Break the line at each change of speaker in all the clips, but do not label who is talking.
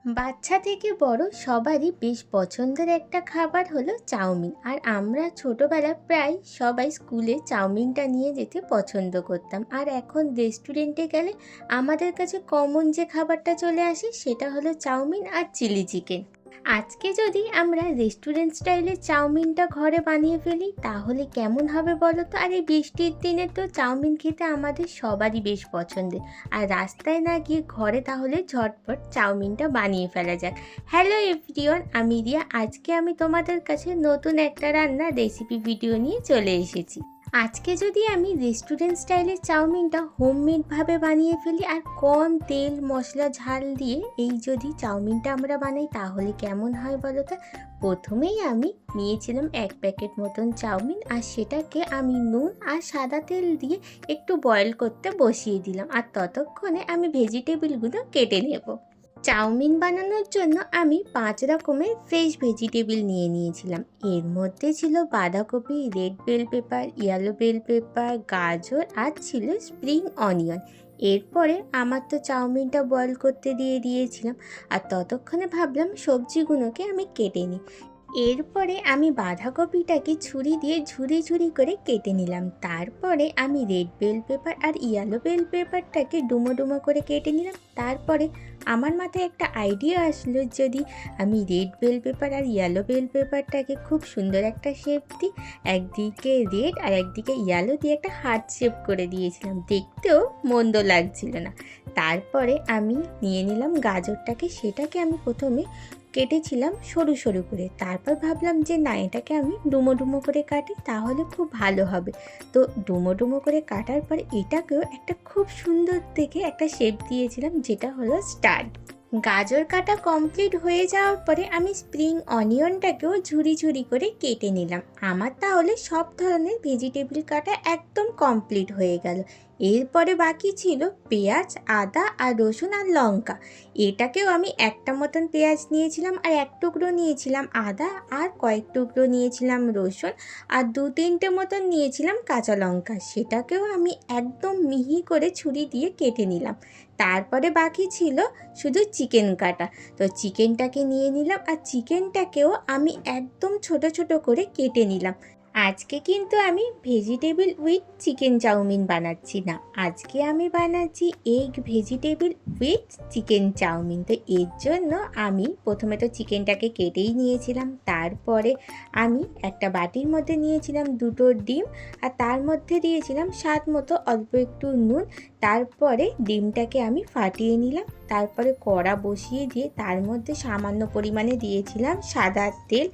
বাচ্চা থেকে বড় সবারই বেশ পছন্দের একটা খাবার হলো চাউমিন। আর আমরা ছোটবেলা প্রায় সবাই স্কুলে চাউমিনটা নিয়ে যেতে পছন্দ করতাম। আর এখন রেস্টুরেন্টে গেলে আমাদের কাছে কমন যে খাবারটা চলে আসে সেটা হলো চাউমিন আর চিলি চিকেন। আজকে যদি আমরা রেস্টুরেন্ট স্টাইলে চাউমিনটা ঘরে বানিয়ে ফেলি তাহলে কেমন হবে বলো তো? আর এই বৃষ্টির দিনে তো চাউমিন খেতে আমাদের সবারই বেশ পছন্দের। আর রাস্তায় না গিয়ে ঘরে তাহলে ঝটপট চাউমিনটা বানিয়ে ফেলা যাক। হ্যালো এভরিওয়ান, আমি রিয়া। আজকে আমি তোমাদের কাছে নতুন একটা রান্নার রেসিপি ভিডিও নিয়ে চলে এসেছি। আজকে যদি আমি রেস্টুরেন্ট স্টাইলের চাউমিনটা হোমমেডভাবে বানিয়ে ফেলি আর কম তেল মশলা ঝাল দিয়ে এই যদি চাউমিনটা আমরা বানাই তাহলে কেমন হয় বলো তো? প্রথমেই আমি নিয়েছিলাম 1 প্যাকেট মতন চাউমিন, আর সেটাকে আমি নুন আর সাদা তেল দিয়ে একটু বয়েল করতে বসিয়ে দিলাম। আর ততক্ষণে আমি ভেজিটেবিলগুলো কেটে নেব। চাউমিন বানানোর জন্য আমি 5 রকমের ফ্রেশ ভেজিটেবল নিয়ে নিয়েছিলাম। এর মধ্যে ছিল বাঁধাকপি, red bell pepper, yellow bell pepper, গাজর আর ছিল স্প্রিং অনিয়ন। এরপরে আমার তো চাউমিনটা বয়েল করতে দিয়ে দিয়েছিলাম, আর ততক্ষণে ভাবলাম সবজিগুলোকে আমি কেটে নিই। এরপরে আমি বাঁধাকপিটাকে ছুরি দিয়ে ঝুরি ঝুরি করে কেটে নিলাম। তারপরে আমি রেড বেল পেপার আর ইয়েলো বেল পেপারটাকে ডুমো ডুমো করে কেটে নিলাম। তারপরে আমার মাথায় একটা আইডিয়া আসলো, যদি আমি রেড বেল পেপার আর ইয়েলো বেল পেপারটাকে খুব সুন্দর একটা শেপ দিই, একদিকে রেড আর একদিকে ইয়েলো দিয়ে একটা হার্ট শেপ করে দিয়েছিলাম, দেখতেও মন্দ লাগছিল না। তারপরে আমি নিয়ে নিলাম গাজরটাকে, সেটাকে আমি প্রথমে কেটেছিলাম সরু সরু করে। তারপর ভাবলাম যে না, এটাকে আমি ডুমো ডুমো করে কাটি তাহলে খুব ভালো হবে। তো ডুমো ডুমো করে কাটার পর এটাকেও একটা খুব সুন্দর দেখে একটা শেপ দিয়েছিলাম, যেটা হলো স্টার। গাজর কাটা কমপ্লিট হয়ে যাওয়ার পরে আমি স্প্রিং অনিয়নটাকেও ঝুরি ঝুরি করে কেটে নিলাম। আমার তাহলে সব ধরনের ভেজিটেবল কাটা একদম কমপ্লিট হয়ে গেল। এরপরে বাকি ছিল পেঁয়াজ, আদা আর রসুন আর লঙ্কা। এটাকেও আমি একটা মতন পেঁয়াজ নিয়েছিলাম, আর 1 টুকরো নিয়েছিলাম আদা, আর কয়েক টুকরো নিয়েছিলাম রসুন, আর 2-3টে মতন নিয়েছিলাম কাঁচা লঙ্কা। সেটাকেও আমি একদম মিহি করে ছুরি দিয়ে কেটে নিলাম। তারপরে বাকি ছিল শুধু চিকেন কাটা। তো চিকেনটাকে নিয়ে নিলাম, আর চিকেনটাকেও আমি একদম ছোট ছোট করে কেটে নিলাম। আজকে কিন্তু আমি ভেজিটেবল উইথ চিকেন চাউমিন বানাচ্ছি না, আজকে আমি বানাচ্ছি egg vegetable with chicken chow mein. তো এর জন্য আমি প্রথমে তো চিকেনটাকে কেটেই নিয়েছিলাম। তারপরে আমি একটা বাটির মধ্যে নিয়েছিলাম 2টো ডিম, আর তার মধ্যে দিয়েছিলাম স্বাদ মতো অল্প একটু নুন। তারপরে ডিমটাকে আমি ফাটিয়ে নিলাম। তারপরে কড়া বসিয়ে দিয়ে তার মধ্যে সামান্য পরিমাণে দিয়েছিলাম সাদা তেল।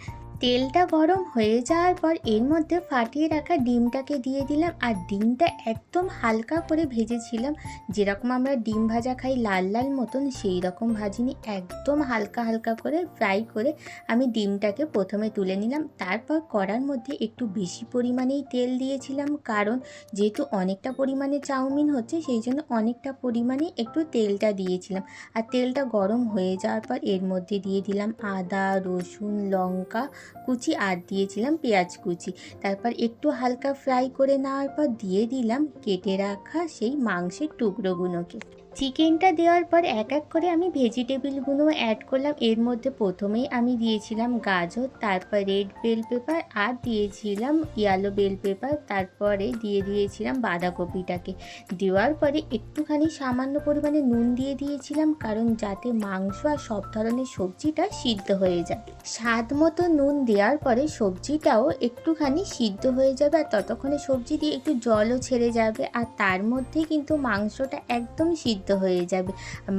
তেলটা গরম হয়ে যাওয়ার পর এর মধ্যে ফাটিয়ে রাখা ডিমটাকে দিয়ে দিলাম, আর ডিমটা একদম হালকা করে ভেজেছিলাম। যেরকম আমরা ডিম ভাজা খাই লাল লাল মতন, সেই রকম ভাজিনি, একদম হালকা হালকা করে ফ্রাই করে আমি ডিমটাকে প্রথমে তুলে নিলাম। তারপর কড়ার মধ্যে একটু বেশি পরিমাণেই তেল দিয়েছিলাম, কারণ যেহেতু অনেকটা পরিমাণে চাউমিন হচ্ছে সেই জন্য অনেকটা পরিমাণে একটু তেলটা দিয়েছিলাম। আর তেলটা গরম হয়ে যাওয়ার পর এর মধ্যে দিয়ে দিলাম আদা, রসুন, লঙ্কা কুচি, আর দিয়েছিলাম পেঁয়াজ কুচি। তারপর একটু হালকা ফ্রাই করে নেওয়ার পর দিয়ে দিলাম কেটে রাখা সেই মাংসের টুকরোগুলোকে। চিকেনটা দেওয়ার পর এক এক করে আমি ভেজিটেবলগুলো অ্যাড করলাম। এর মধ্যে প্রথমেই আমি দিয়েছিলাম গাজর, তারপর রেড বেল পেপার, আর দিয়েছিলাম ইয়েলো বেল পেপার। তারপরে দিয়ে দিয়েছিলাম বাঁধাকপিটাকে। দেওয়ার পরে একটুখানি সামান্য পরিমাণে নুন দিয়ে দিয়েছিলাম, কারণ যাতে মাংস আর সব ধরনের সবজিটা সিদ্ধ হয়ে যায়। স্বাদ মতো নুন দেওয়ার পরে সবজিটাও একটুখানি সিদ্ধ হয়ে যাবে, আর ততক্ষণে সবজি দিয়ে একটু জলও ছেড়ে যাবে, আর তার মধ্যে কিন্তু মাংসটা একদম সিদ্ধ হয়ে যাবে।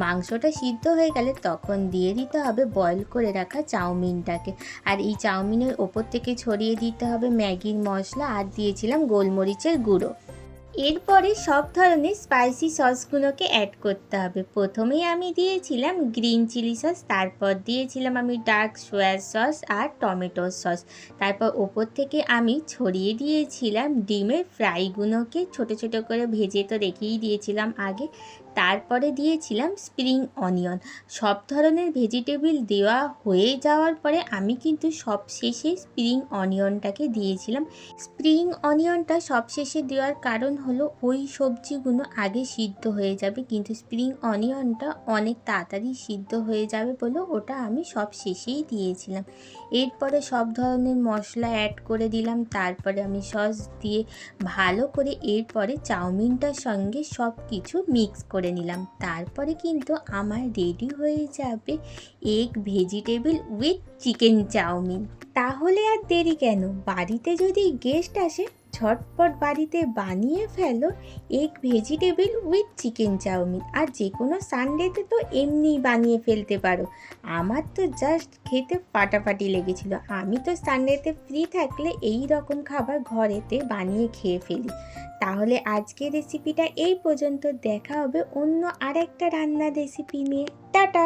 মাংসটা সিদ্ধ হয়ে গেলে তখন দিয়ে দিতে হবে বয়েল করে রাখা চাউমিনটাকে, আর এই চাউমিনের ওপর থেকে ছড়িয়ে দিতে হবে ম্যাগির মশলা, আর দিয়েছিলাম গোলমরিচের গুঁড়ো। এরপরে সব ধরনের স্পাইসি সসগুলোকে অ্যাড করতে হবে। প্রথমেই আমি দিয়েছিলাম গ্রিন চিলি সস, তারপর দিয়েছিলাম আমি ডার্ক সোয়া সস আর টমেটো সস। তারপর ওপর থেকে আমি ছড়িয়ে দিয়েছিলাম ডিমের ফ্রাইগুলোকে ছোট ছোট করে ভেজে তো রেখেই দিয়েছিলাম আগে। তারপরে দিয়েছিলাম স্প্রিং অনিয়ন। সব ধরনের ভেজিটেবিল দেওয়া হয়ে যাওয়ার পরে আমি কিন্তু সবশেষে স্প্রিং অনিয়নটাকে দিয়েছিলাম। স্প্রিং অনিয়নটা সবশেষে দেওয়ার কারণ হলো ওই সবজিগুলো আগে সিদ্ধ হয়ে যাবে, কিন্তু স্প্রিং অনিয়নটা অনেক তাড়াতাড়ি সিদ্ধ হয়ে যাবে বলে ওটা আমি সব শেষেই দিয়েছিলাম। এরপরে সব ধরনের মশলা অ্যাড করে দিলাম, তারপরে আমি সস দিয়ে ভালো করে এরপরে চাউমিনটার সঙ্গে সব কিছু মিক্স করে নিলাম। তারপরে কিন্তু আমার রেডি হয়ে যাবে egg vegetable with chicken chow mein. তাহলে আর দেরি কেন, বাড়িতে যদি গেস্ট আসে ঝটপট বাড়িতে বানিয়ে ফেলো egg vegetable with chicken chowmein. আর যে কোনো সানডেতে তো এমনিই বানিয়ে ফেলতে পারো। আমার তো জাস্ট খেতে ফাটাফাটি লেগেছিল। আমি তো সানডেতে ফ্রি থাকলে এই রকম খাবার ঘরেতে বানিয়ে খেয়ে ফেলি। তাহলে আজকের রেসিপিটা এই পর্যন্ত, দেখা হবে অন্য আরেকটা রান্নার রেসিপি নিয়ে। টাটা।